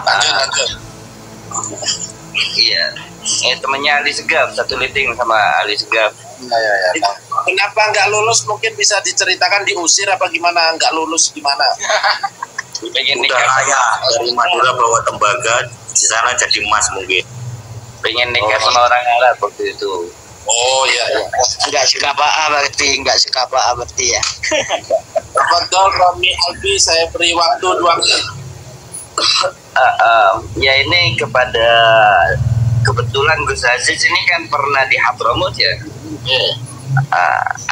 Lanjut. Iya. Temennya Ali Segaf, satu liting sama Ali Segaf. Ya. Kenapa nggak lulus? Mungkin bisa diceritakan, diusir apa gimana? Nggak lulus gimana? Pengen udah nikah kaya dari Madura bawa tembaga, di sana jadi emas mungkin. pengen nikah sama orang Arab waktu itu. Oh iya. Enggak sekapa berarti ya. Betul, Romi Albi, saya beri waktu 2 menit. Ya ini kebetulan Gus Aziz ini kan pernah di Hadramut ya.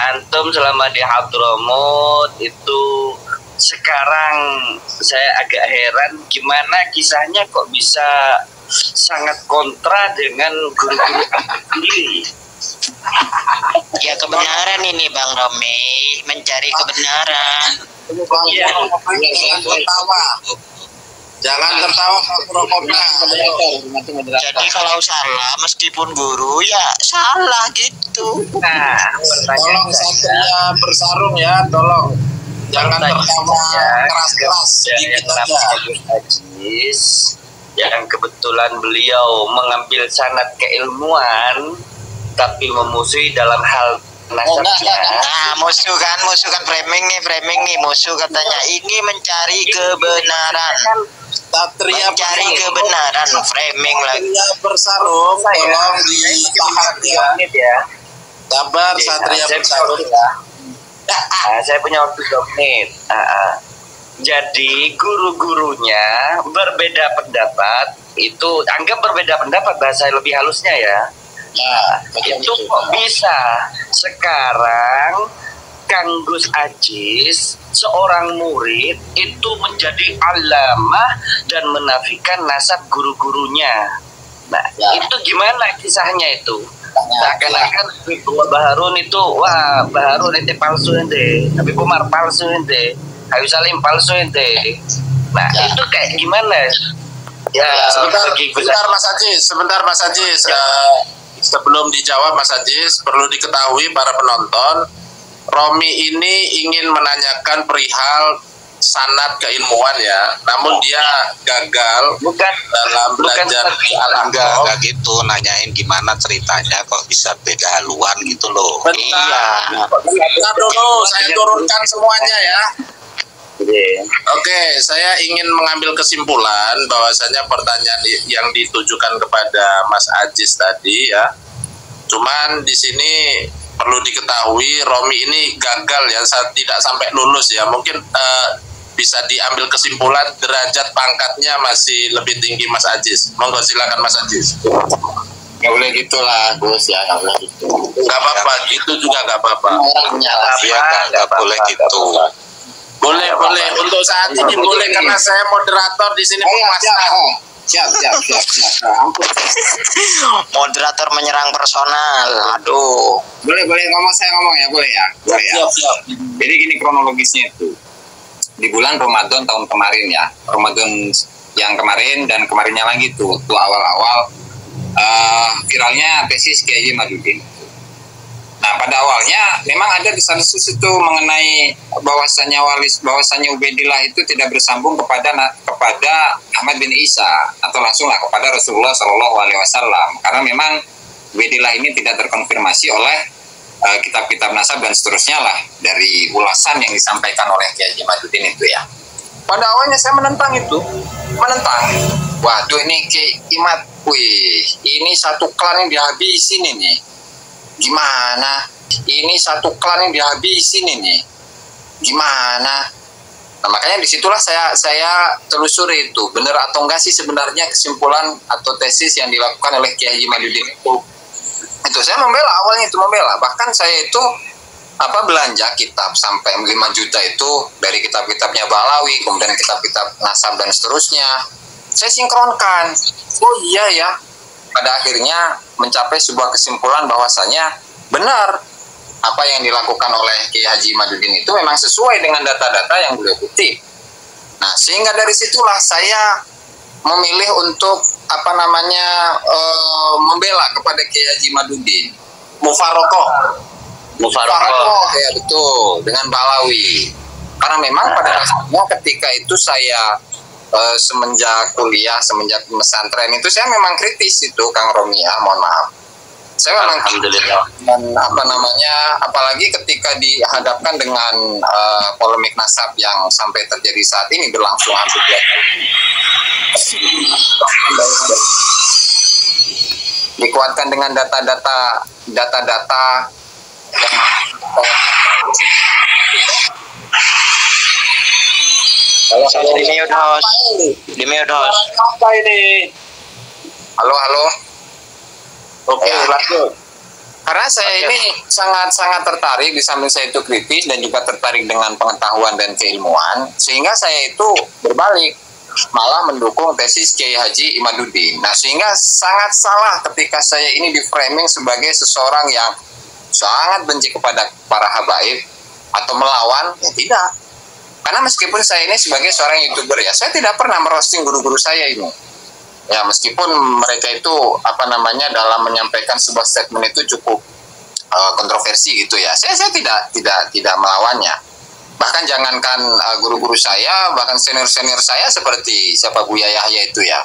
Antum selama di Hadramut itu sekarang saya agak heran gimana kisahnya kok bisa sangat kontra dengan guru-guru sendiri. Ya kebenaran ini Bang Romi, mencari kebenaran. Iya. Jangan tertawa rokoknya. Jadi kalau salah meskipun guru ya salah gitu. Nah, Tolong Satria bersarung ya, tolong. Jangan tertawa keras-keras, sedikit aja. Aziz, yang kebetulan beliau mengambil sanad keilmuan tapi memusuhi dalam hal nasabnya. Nah, musuh kan framing nih musuh katanya ini mencari kebenaran. Satria Mencari kebenaran, framing lagi. Satria bersarung, tolong ditahan ya. Sabar Satria bersarung. Saya punya waktu 2 menit. Jadi guru-gurunya berbeda pendapat, itu anggap berbeda pendapat, bahasa lebih halusnya ya. Itu kok bisa sekarang Kang Gus Aziz seorang murid itu menjadi alamah dan menafikan nasab guru-gurunya. Nah, itu gimana kisahnya itu? Seakan-akan Baharun itu, wah Baharun ente palsu ente, tapi Umar palsu ente, Habib Salim palsu ente. Nah, itu kayak gimana? Ya, Sebentar Mas Aziz. Sebelum dijawab Mas Aziz, perlu diketahui para penonton, Romi ini ingin menanyakan perihal sanad keilmuan ya, namun dia gagal dalam belajar di Al-Aqsa. Enggak gitu, nanyain gimana ceritanya kok bisa beda haluan gitu loh. Bentar dulu, saya turunkan semuanya ya. Oke, saya ingin mengambil kesimpulan bahwasanya pertanyaan yang ditujukan kepada Mas Aziz tadi ya. Cuman di sini perlu diketahui Romi ini gagal ya, tidak sampai lulus ya. Mungkin bisa diambil kesimpulan derajat pangkatnya masih lebih tinggi Mas Aziz. Monggo silakan Mas Aziz. Nggak boleh gitulah Gus ya, nggak boleh gitu. Nggak apa-apa, itu juga nggak apa-apa. Orangnya Iya nggak boleh gitu. Boleh. Untuk saat ini boleh karena saya moderator di sini penguasa. Siap. Ampun. Moderator menyerang personal. Aduh. Boleh saya ngomong ya, boleh ya. Siap. Jadi gini kronologisnya itu. Di bulan Ramadan tahun kemarin ya, Ramadan yang kemarin dan kemarinnya lagi tuh awal-awal viralnya tesis Kiai Madudin. Nah pada awalnya memang ada desas-desus itu mengenai bahwasanya Ubaidillah itu tidak bersambung kepada Ahmad bin Isa atau langsunglah kepada Rasulullah SAW, karena memang Ubaidillah ini tidak terkonfirmasi oleh kitab-kitab nasab dan seterusnya lah dari ulasan yang disampaikan oleh Kiai Madudin itu ya. Pada awalnya saya menentang. Waduh ini Kiai Imad, ini satu klan yang dihabisin ini. Gimana? Ini satu klan yang dihabisin ini. Gimana? Nah makanya disitulah saya telusuri itu benar atau enggak sih sebenarnya kesimpulan atau tesis yang dilakukan oleh Kiai Haji Madudin itu. Itu saya membela. Bahkan saya itu belanja kitab sampai 5 juta itu dari kitab-kitabnya Balawi, kemudian kitab-kitab nasab dan seterusnya. Saya sinkronkan. Oh iya ya. Pada akhirnya mencapai sebuah kesimpulan bahwasanya benar apa yang dilakukan oleh Kiai Haji Madudin itu memang sesuai dengan data-data yang beliau kutip. Nah, sehingga dari situlah saya memilih untuk membela kepada Kiai Haji Madudin. Mufarokoh ya betul, dengan Balawi. Karena memang pada dasarnya ketika itu saya semenjak kuliah, semenjak pesantren itu saya memang kritis itu Kang Romi ya, mohon maaf. Saya memang Alhamdulillah. dan apalagi ketika dihadapkan dengan polemik nasab yang sampai terjadi saat ini berlangsung hampir 2 tahun. Dikuatkan dengan data-data Di mute host. Apa ini? Halo. Oke, lanjut. Karena saya ini sangat tertarik, di samping saya itu kritis dan juga tertarik dengan pengetahuan dan keilmuan, sehingga saya itu berbalik malah mendukung tesis Kiai Haji Imaduddin. Nah, sehingga sangat salah ketika saya ini di framing sebagai seseorang yang sangat benci kepada para habaib atau melawan. Ya tidak. Karena meskipun saya ini sebagai seorang YouTuber ya, saya tidak pernah merosting guru-guru saya ini. Ya, meskipun mereka itu dalam menyampaikan sebuah statement itu cukup kontroversi gitu ya. Saya tidak melawannya. Bahkan jangankan guru-guru saya, bahkan senior-senior saya seperti siapa Buya Yahya itu ya.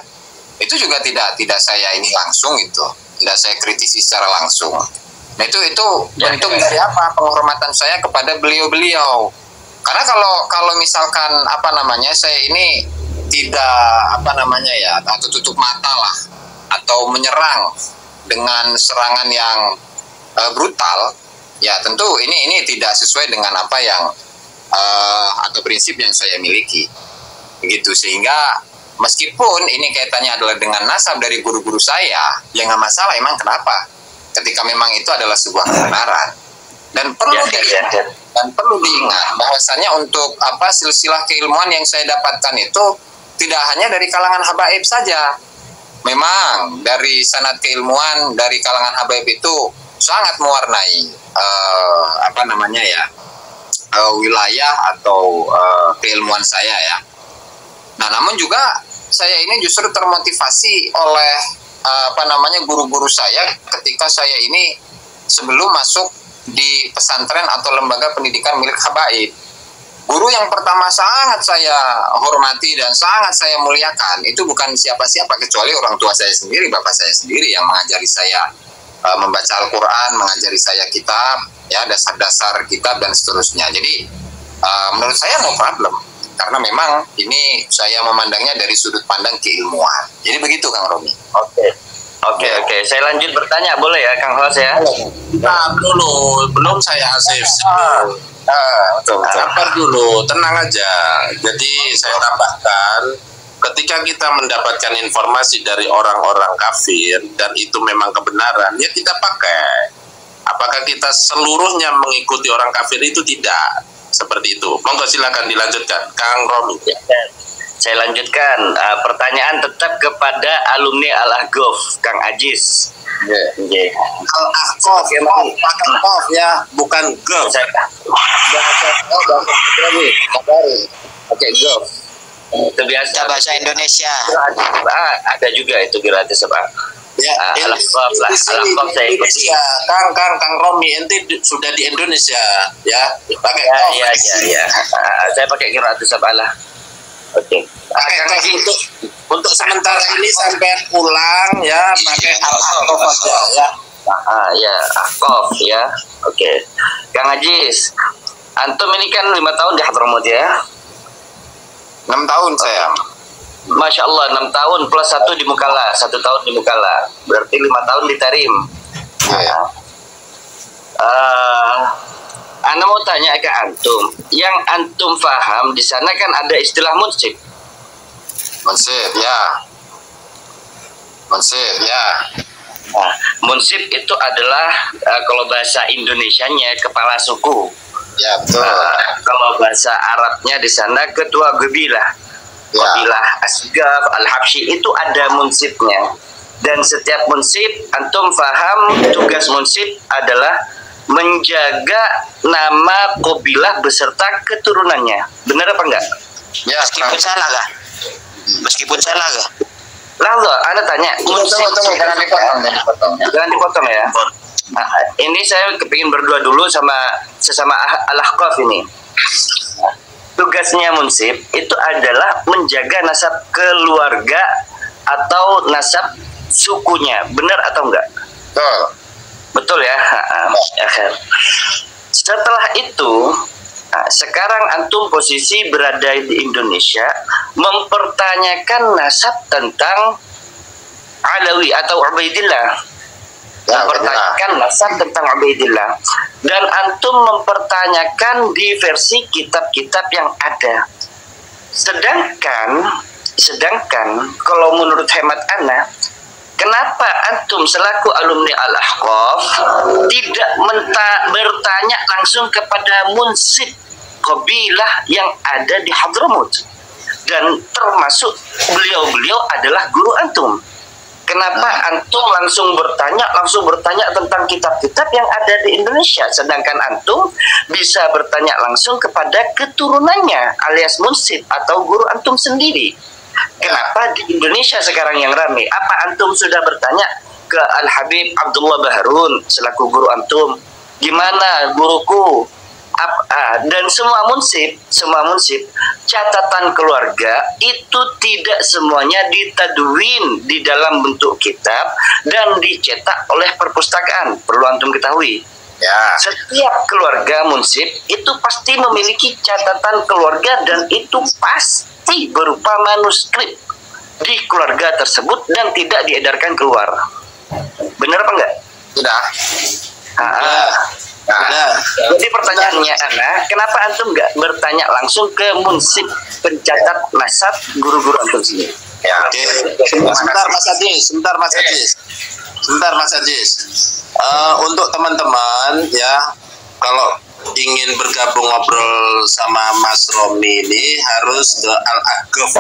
Itu juga tidak saya ini langsung itu. Tidak saya kritisi secara langsung. Nah, itu bentuk dari apa? Penghormatan saya kepada beliau-beliau. Karena kalau misalkan saya ini tidak atau tutup mata lah atau menyerang dengan serangan yang brutal, ya tentu ini tidak sesuai dengan apa yang atau prinsip yang saya miliki, begitu. Sehingga meskipun ini kaitannya adalah dengan nasab dari guru-guru saya, ya nggak masalah. Emang kenapa? Ketika memang itu adalah sebuah kebenaran dan perlu diingat bahwasanya untuk silsilah keilmuan yang saya dapatkan itu tidak hanya dari kalangan habaib saja. Memang dari sanad keilmuan dari kalangan habaib itu sangat mewarnai wilayah atau keilmuan saya ya. Nah, namun juga saya ini justru termotivasi oleh guru-guru saya ketika saya ini sebelum masuk di pesantren atau lembaga pendidikan milik habaib. Guru yang pertama sangat saya hormati dan sangat saya muliakan itu bukan siapa-siapa kecuali orang tua saya sendiri, bapak saya sendiri yang mengajari saya membaca Al-Quran, mengajari saya kitab, ya dasar-dasar kitab dan seterusnya. Jadi menurut saya no problem, karena memang ini saya memandangnya dari sudut pandang keilmuan. Jadi begitu Kang Romi. Oke. Saya lanjut bertanya, boleh ya Kang Hos ya? Nah, belum saya Asif. Sabar dulu, tenang aja. Jadi saya tambahkan, ketika kita mendapatkan informasi dari orang-orang kafir dan itu memang kebenaran, ya kita pakai. Apakah kita seluruhnya mengikuti orang kafir itu? Tidak. Seperti itu. Monggo silakan dilanjutkan, Kang Romi. Saya lanjutkan pertanyaan tetap kepada alumni Al-Ahqaf, Kang Ajis. Al-Ahqaf ya, bukan Gulf. Bahasa Gulf. Itu biasa Bahasa Indonesia. Ada juga itu gratis Pak. Ya, Al-Ahqaf lah. Al-Ahqaf saya ikuti. Kang Romi, ente sudah di Indonesia ya, pakai ya. Saya pakai gratis Pak lah. Oke. Untuk sementara ini sampai pulang ya pakai Al-Ahqaf aja ya. Ya, Ahqaf ya. Oke. Kang Ajis, antum ini kan 5 tahun di Hadramaut ya? 6 tahun saya. Masya Allah, 6 tahun plus 1 di Mukalla, 1 tahun di Mukalla. Berarti 5 tahun di Tarim. Ana mau tanya ke antum, yang antum paham di sana kan ada istilah munsib. Munsib ya. Nah, munsib itu adalah kalau bahasa Indonesianya kepala suku. Ya betul. Kalau bahasa Arabnya di sana ketua qabilah. Qabilah Asgaf, Al-Habsyi itu ada munsibnya. Dan setiap munsib antum paham tugas munsib adalah menjaga nama qabilah beserta keturunannya. Benar apa enggak? Ya, Meskipun salah kah? Lalu Anda tanya, jangan dipotong ya. Nah, ini saya kepingin berdua dulu sama sesama Al-Ahqaf ini. tugasnya munsib itu adalah menjaga nasab keluarga atau nasab sukunya, benar atau enggak? Betul. Betul ya. Setelah itu, sekarang antum posisi berada di Indonesia, mempertanyakan nasab tentang Alawi atau Ubaidillah. Mempertanyakan nasab tentang Ubaidillah. Dan antum mempertanyakan di versi kitab-kitab yang ada. Sedangkan kalau menurut hemat ana, kenapa antum selaku alumni Al-Ahqaf tidak bertanya langsung kepada munsib qabilah yang ada di Hadramut, dan termasuk beliau-beliau adalah guru antum? Kenapa antum langsung bertanya tentang kitab-kitab yang ada di Indonesia, sedangkan antum bisa bertanya langsung kepada keturunannya alias munsib atau guru antum sendiri? Kenapa di Indonesia sekarang yang ramai? Apa antum sudah bertanya ke Al-Habib Abdullah Baharun selaku guru antum? Gimana guruku? Dan semua munsib, catatan keluarga itu tidak semuanya ditadwin di dalam bentuk kitab dan dicetak oleh perpustakaan. Perlu antum ketahui. Ya. Setiap keluarga munsib itu pasti memiliki catatan keluarga, dan itu pasti berupa manuskrip di keluarga tersebut dan tidak diedarkan keluar. Benar apa enggak? Sudah. Jadi pertanyaannya adalah, kenapa antum nggak bertanya langsung ke munsib pencatat nasab guru-guru antum sendiri? Ya, oke. Sebentar Mas Ajis. Untuk teman-teman ya, kalau ingin bergabung ngobrol sama Mas Romi ini harus ke Al-Ahqaf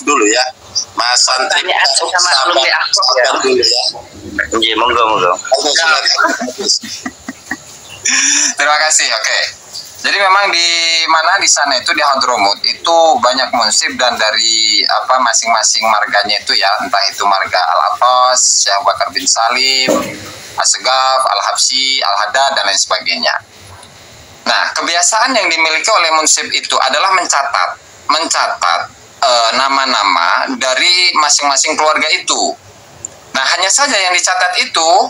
dulu ya. Mas Santri sama alumni Ahqaf ya. Dulu ya. Iya, monggo. Terima kasih. Oke. Jadi memang di sana itu di Hadramut itu banyak munsib, dan dari masing-masing marganya itu ya, entah itu marga Al-Atas, Syekh Bakar bin Salim, As-Segaf, Al-Habsyi, Al-Haddad, dan lain sebagainya. Nah, kebiasaan yang dimiliki oleh munsib itu adalah mencatat nama-nama dari masing-masing keluarga itu. Nah, hanya saja yang dicatat itu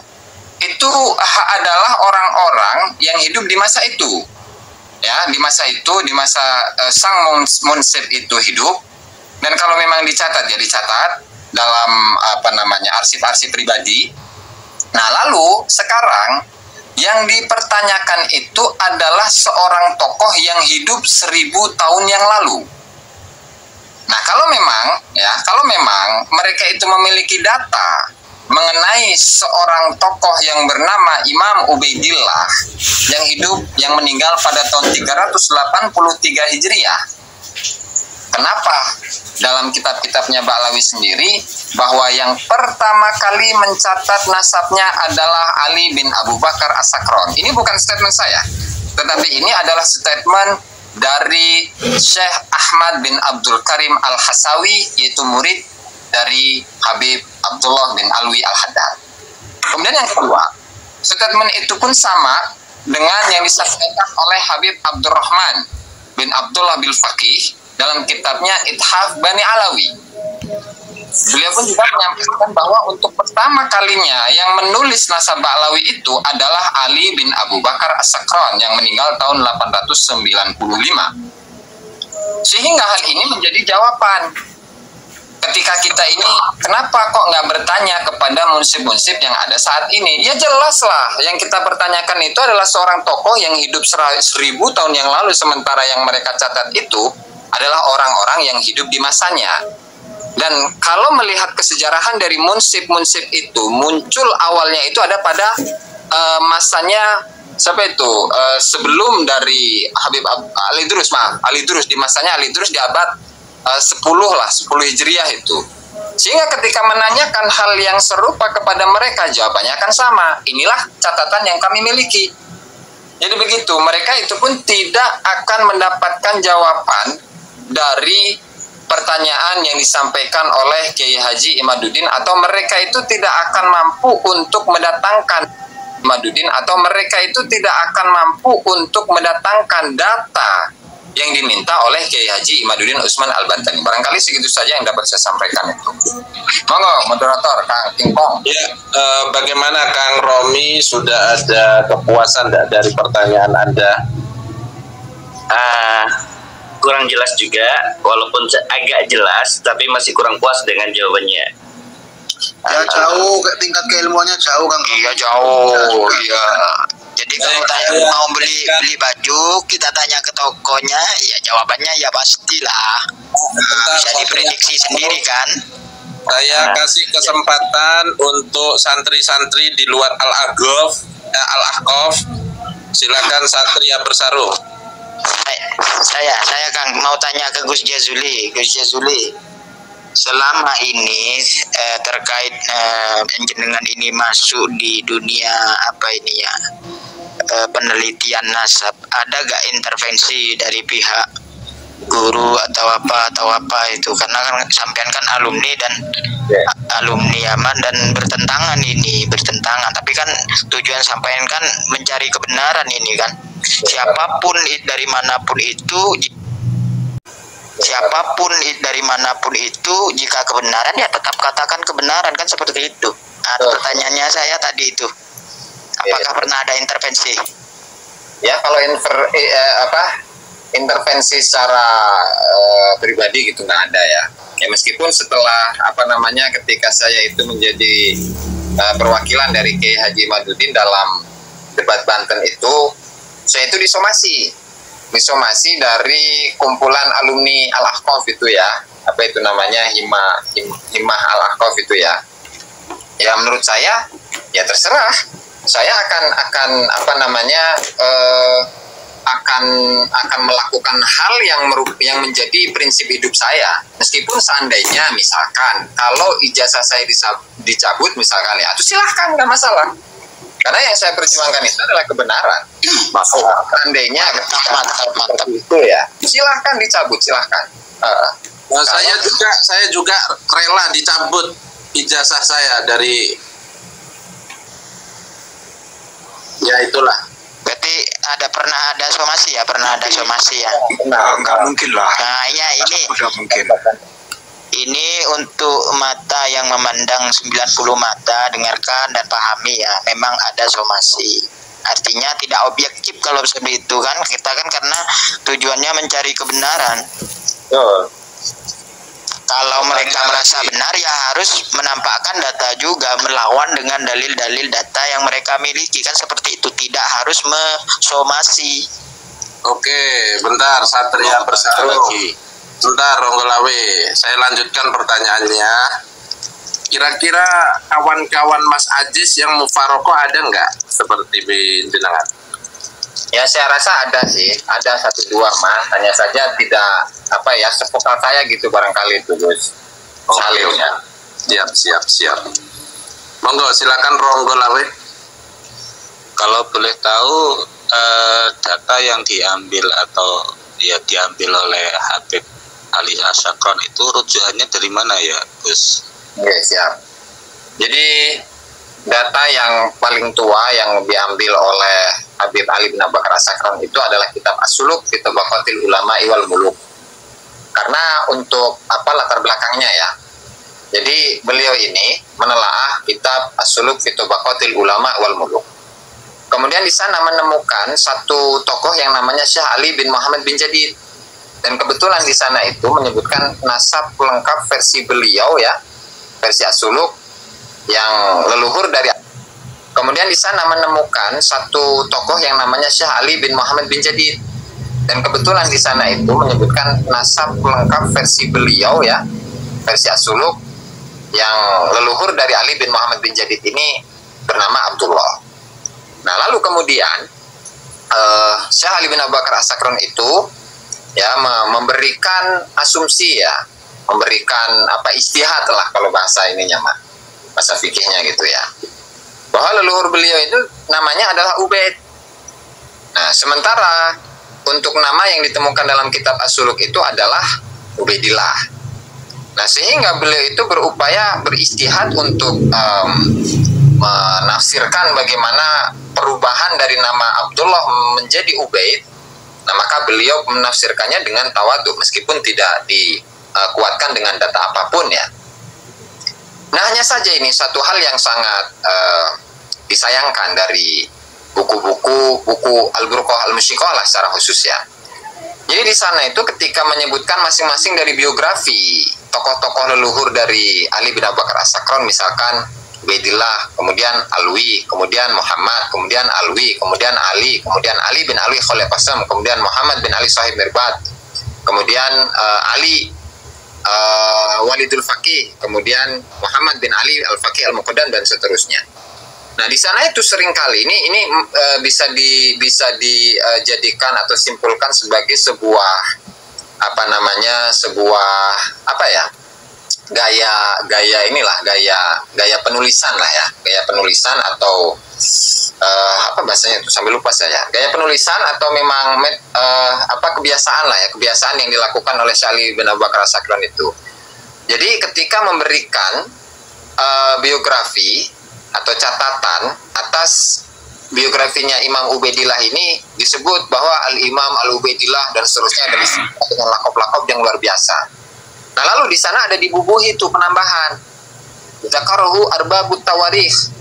adalah orang-orang yang hidup di masa itu. Ya, di masa sang munsib itu hidup. Dan kalau memang dicatat dalam arsip-arsip pribadi. Nah, lalu sekarang yang dipertanyakan itu adalah seorang tokoh yang hidup 1000 tahun yang lalu. Nah, kalau memang mereka itu memiliki data mengenai seorang tokoh yang bernama Imam Ubaidillah yang meninggal pada tahun 383 Hijriah. Kenapa dalam kitab-kitabnya Ba'lawi sendiri bahwa yang pertama kali mencatat nasabnya adalah Ali bin Abu Bakar As-Sakron? Ini bukan statement saya, tetapi ini adalah statement dari Syekh Ahmad bin Abdul Karim Al-Hasawi, yaitu murid dari Habib Abdullah bin Alwi Al-Haddad. Kemudian yang kedua, statement itu pun sama dengan yang disampaikan oleh Habib Abdurrahman bin Abdullah bil Faqih dalam kitabnya Ithaf Bani Alawi. Beliau pun juga menyampaikan bahwa untuk pertama kalinya yang menulis nasab Ba'lawi itu adalah Ali bin Abu Bakar As-Sakron yang meninggal tahun 895. Sehingga hal ini menjadi jawaban ketika kita ini, kenapa kok nggak bertanya kepada munsib-munsib yang ada saat ini? Ya jelaslah, yang kita pertanyakan itu adalah seorang tokoh yang hidup 1000 tahun yang lalu, sementara yang mereka catat itu adalah orang-orang yang hidup di masanya. Dan kalau melihat kesejarahan dari munsib-munsib itu, muncul awalnya itu ada pada masanya siapa itu? Sebelum dari Habib Ali Drus, di masanya Ali Drus di abad 10 Hijriah itu. Sehingga ketika menanyakan hal yang serupa kepada mereka, jawabannya akan sama. Inilah catatan yang kami miliki. Jadi begitu, mereka itu pun tidak akan mendapatkan jawaban dari pertanyaan yang disampaikan oleh Kiai Haji Imaduddin, atau mereka itu tidak akan mampu untuk mendatangkan Imaduddin, atau mereka itu tidak akan mampu untuk mendatangkan data yang diminta oleh Kiai Haji Imaduddin Usman Al-Bantani. Barangkali segitu saja yang dapat saya sampaikan itu. Monggo moderator Kang Kingkong. Ya, bagaimana Kang Romi, sudah ada kepuasan dari pertanyaan Anda? Kurang jelas juga, walaupun agak jelas, tapi masih kurang puas dengan jawabannya. Ya jauh, tingkat keilmuannya jauh Kang. Iya jauh, iya. Jadi kalau tanya mau beli baju, kita tanya ke tokonya, ya jawabannya ya pastilah. Bisa diprediksi sendiri kan. Saya kasih kesempatan untuk santri-santri di luar Al-Ahqaf. Silakan Satria Bersarung. Saya Kang mau tanya ke Gus Jazuli. Selama ini terkait jenengan ini masuk di dunia penelitian nasab, ada gak intervensi dari pihak guru atau apa itu, karena kan sampean kan alumni dan alumni Yaman dan bertentangan, tapi kan tujuan sampean kan mencari kebenaran ini kan. Siapapun dari manapun itu, jika kebenaran ya tetap katakan kebenaran kan, seperti itu. Pertanyaannya saya tadi itu, apakah pernah ada intervensi? Ya, kalau intervensi secara pribadi gitu nggak ada ya. Ya meskipun setelah ketika saya itu menjadi perwakilan dari Kiai Haji Imaduddin dalam debat Banten itu, saya itu disomasi dari kumpulan alumni Al-Ahqaf itu ya, Himah Al-Ahqaf itu ya. Ya menurut saya ya terserah, saya akan melakukan hal yang menjadi prinsip hidup saya. Meskipun seandainya misalkan kalau ijazah saya dicabut misalkan ya, itu silahkan, nggak masalah. Karena yang saya perjuangkan itu adalah kebenaran. Seandainya mantap itu ya, silahkan dicabut, silahkan. Saya juga rela dicabut ijazah saya dari, ya itulah. Berarti pernah ada somasi ya? Nggak mungkin lah. Nah ya, Udah mungkin. ini untuk mata yang memandang 90 mata, dengarkan dan pahami ya, memang ada somasi. Artinya tidak objektif kalau seperti itu kan, kita kan karena tujuannya mencari kebenaran. Kalau mereka merasa benar ya harus menampakkan data juga, melawan dengan dalil-dalil data yang mereka miliki kan, seperti itu, tidak harus mensomasi. Oke, bentar Satria Bersarung lagi. Bentar Ronggolawe, saya lanjutkan pertanyaannya. Kira-kira kawan-kawan Mas Ajis yang mufarokoh ada nggak seperti jenengan? Ya saya rasa ada sih, ada 1-2 mah, hanya saja tidak sepokal saya gitu barangkali itu Gus. Salim ya. Siap. Monggo silakan Ronggolawe. Kalau boleh tahu data yang diambil oleh Habib Ali Asyakron itu rujukannya dari mana ya, Gus? Oke, siap. Jadi data yang paling tua yang diambil oleh Habib Ali bin Abu Bakar Asyakron itu adalah kitab As-Suluk fi Tabaqatil Ulama wal Muluk. Karena untuk latar belakangnya ya. Jadi beliau ini menelaah kitab As-Suluk fi Tabaqatil Ulama wal Muluk. Kemudian di sana menemukan satu tokoh yang namanya Syekh Ali bin Muhammad bin Jadid. Dan kebetulan di sana itu menyebutkan nasab lengkap versi beliau ya, versi As-Suluk yang leluhur dari. Kemudian di sana menemukan satu tokoh yang namanya Syekh Ali bin Muhammad bin Jadid. Dan kebetulan di sana itu menyebutkan nasab lengkap versi beliau ya, versi As-Suluk yang leluhur dari Ali bin Muhammad bin Jadid ini bernama Abdullah. Nah lalu kemudian Syekh Ali bin Abu Bakar Asyakron itu ya memberikan asumsi ya, memberikan istihad lah kalau bahasa ininya mah, bahasa fikihnya gitu ya, bahwa leluhur beliau itu namanya adalah Ubaid. Nah sementara untuk nama yang ditemukan dalam kitab As-Suluk itu adalah Ubaidillah. Nah sehingga beliau itu berupaya beristihad untuk menafsirkan bagaimana perubahan dari nama Abdullah menjadi Ubaid Nah, maka beliau menafsirkannya dengan tawadhu meskipun tidak dikuatkan dengan data apapun ya. Nah, hanya saja ini satu hal yang sangat disayangkan dari buku Al-Burqah Al-Musyiqah lah secara khusus ya. Jadi di sana itu ketika menyebutkan masing-masing dari biografi tokoh-tokoh leluhur dari Ali bin Abu Bakar As-Sakran, misalkan Ubaidillah, kemudian Alwi, kemudian Muhammad, kemudian Alwi, kemudian Ali, kemudian Ali bin Alwi Khalil Qasam, kemudian Muhammad bin Ali Sahib Mirbat, kemudian Ali Walidul Faqih, kemudian Muhammad bin Ali Al-Faqih Al-Muqaddam, dan seterusnya. Nah, di sana itu seringkali ini bisa dijadikan atau simpulkan sebagai sebuah gaya penulisan lah ya, gaya penulisan atau bahasanya itu sambil lupa saya, gaya penulisan atau memang kebiasaan lah ya, kebiasaan yang dilakukan oleh Ali bin Abu Bakar As-Sakran itu. Jadi ketika memberikan biografi atau catatan atas biografinya Imam Ubaidillah ini, disebut bahwa Al-Imam Al-Ubaidillah dan seterusnya, dengan lakop-lakop yang luar biasa. Nah, lalu di sana ada dibubuhi itu penambahan Zakaruhu arbabut tawarikh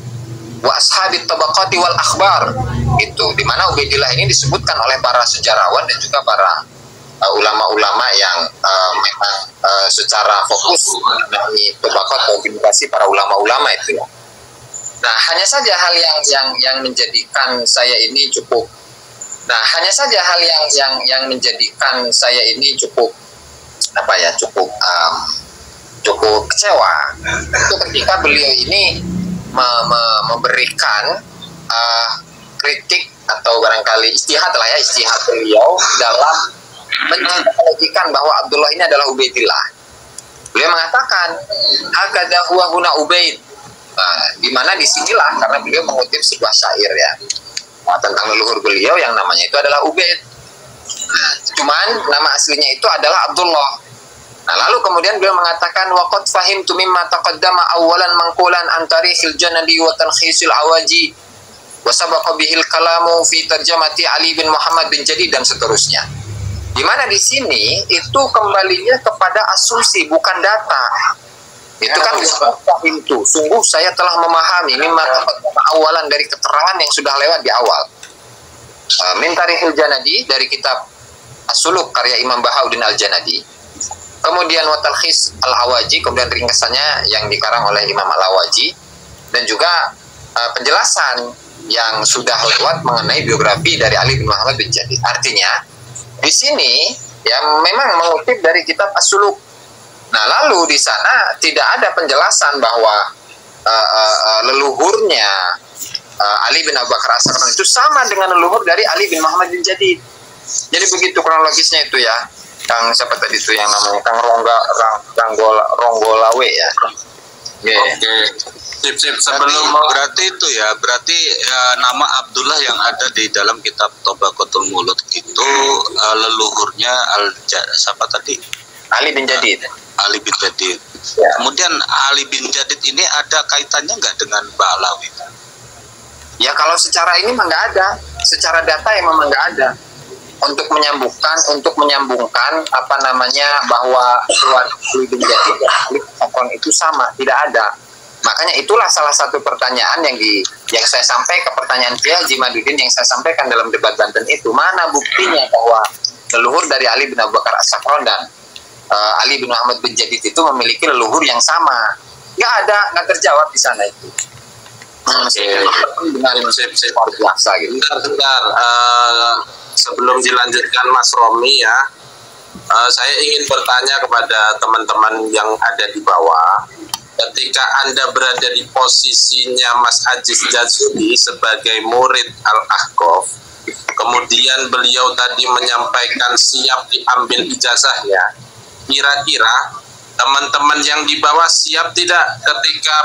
wa ashabit tabaqati wal akhbar, itu di mana Ubaidillah ini disebutkan oleh para sejarawan dan juga para ulama-ulama yang memang secara fokus mengenai tabaqat atau generasi para ulama-ulama itu ya. Nah, hanya saja hal yang menjadikan saya ini cukup cukup kecewa itu ketika beliau ini memberikan kritik atau barangkali istihad beliau dalam menjadikan bahwa Abdullah ini adalah Ubaidillah. Beliau mengatakan hakadha huwa huna Ubaid. Nah, di mana disinilah karena beliau mengutip sebuah syair ya tentang leluhur beliau yang namanya itu adalah Ubaid. Nah, cuman nama aslinya itu adalah Abdullah. Nah, lalu kemudian beliau mengatakan waqad fahimtu mimma taqaddama awalan mangqulan an tarikhil janadi wa talkhisil awaji wa sabaqa bihil kalamu fi tarjamati Ali bin Muhammad bin Jadid, dan seterusnya. Di mana di sini itu kembalinya kepada asumsi bukan data. Itu kan itu sungguh saya telah memahami awalan dari keterangan yang sudah lewat di awal. Min Tarikhil Janadi dari kitab As-Suluk karya Imam Bahauddin Al-Janadi. Kemudian Watalkhis Al-Awaji, kemudian ringkasannya yang dikarang oleh Imam Al-Awaji, dan juga penjelasan yang sudah lewat mengenai biografi dari Ali bin Muhammad bin Jadid. Artinya di sini ya memang mengutip dari kitab As-Suluk. Nah, lalu di sana tidak ada penjelasan bahwa leluhurnya Ali bin Abu Bakar As-Sakran itu sama dengan leluhur dari Ali bin Muhammad bin Jadid. Jadi begitu kronologisnya itu ya. Kang siapa tadi itu yang namanya Kang Ronggolawe ya. Oke. Sip. Sebelum berarti nama Abdullah yang ada di dalam kitab Tabaqatul Mulud itu leluhurnya siapa tadi? Ali bin Jadid. Ali bin Jadid. Ya. Kemudian Ali bin Jadid ini ada kaitannya nggak dengan Ba'alawi? Ya, kalau secara ini memang nggak ada, secara data yang memang nggak ada. Untuk menyambungkan bahwa Ali bin Jadid dan Ali Sakron itu sama, tidak ada. Makanya itulah salah satu pertanyaan yang saya sampaikan, pertanyaan Kiai Haji Madudin yang saya sampaikan dalam debat Banten itu, mana buktinya bahwa leluhur dari Ali bin Abu Bakar As-Sakran dan Ali bin Muhammad bin Jadid itu memiliki leluhur yang sama? Nggak ada, nggak terjawab di sana itu. Dengan biasa gitu. Sebentar, sebelum dilanjutkan Mas Romi ya, saya ingin bertanya kepada teman-teman yang ada di bawah. Ketika Anda berada di posisinya Mas Aziz Jazuli sebagai murid Al-Ahqaf, kemudian beliau tadi menyampaikan siap diambil ijazahnya, kira-kira teman-teman yang di bawah siap tidak ketika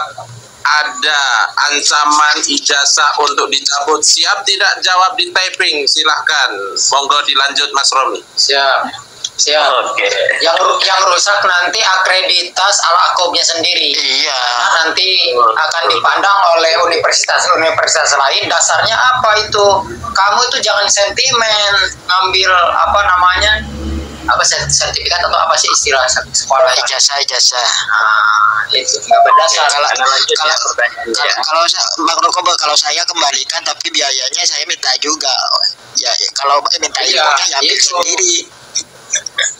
ada ancaman ijazah untuk dicabut? Siap tidak? Jawab di typing, silahkan. Monggo dilanjut Mas Romi. Siap. Siap. Oke. Yang rusak nanti akreditas al-akobnya sendiri. Iya. Karena nanti akan dipandang oleh universitas lain. Dasarnya apa itu? Kamu itu jangan sentimen ngambil apa namanya? Apa sertifikat atau apa sih istilah sekolah? Ijazah. Nah, itu nggak berdasar. Kalau Ya. kalau Bang Roko, kalau saya kembalikan tapi biayanya saya minta juga. Ya, kalau minta Iya, ilmunya ya ambil itu. sendiri.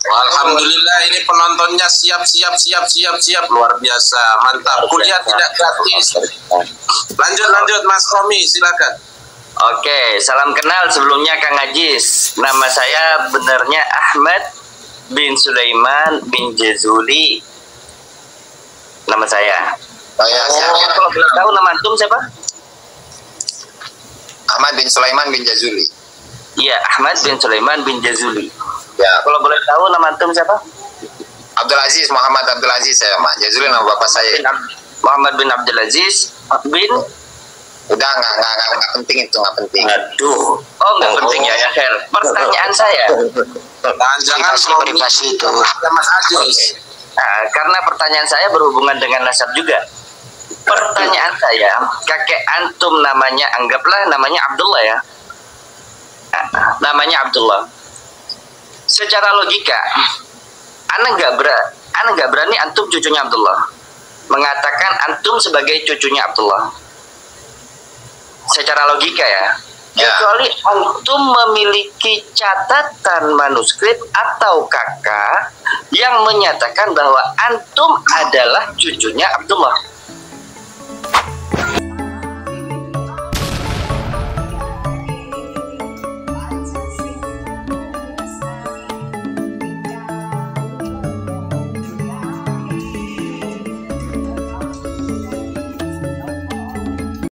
Alhamdulillah ini penontonnya siap luar biasa, mantap. Kuliah tidak gratis. Lanjut Mas Romi, silakan. Oke, salam kenal sebelumnya Kang Ajis. Nama saya benarnya Ahmad bin Sulaiman bin Jazuli. Nama saya. Kalau boleh tahu nama antum siapa? Ahmad bin Sulaiman bin Jazuli. Iya, Ahmad bin Sulaiman bin Jazuli. Ya, Kalau boleh tahu nama antum siapa? Abdul Aziz, Muhammad Abdul Aziz saya, Mak. Jazuli nama bapak saya. Muhammad bin Abdul Aziz bin. Udah nggak penting itu, nggak penting. Aduh. Oh, nggak penting ya, Her. Pertanyaan saya. Jangan Privasi itu. Mas Ajis. Nah, karena pertanyaan saya berhubungan dengan nasab juga. Pertanyaan saya, kakek antum namanya, anggaplah namanya Abdullah ya. Namanya Abdullah. Secara logika, ana nggak berani antum cucunya Abdullah mengatakan antum sebagai cucunya Abdullah. Secara logika ya. Kecuali antum memiliki catatan manuskrip atau kakak yang menyatakan bahwa antum adalah cucunya Abdullah.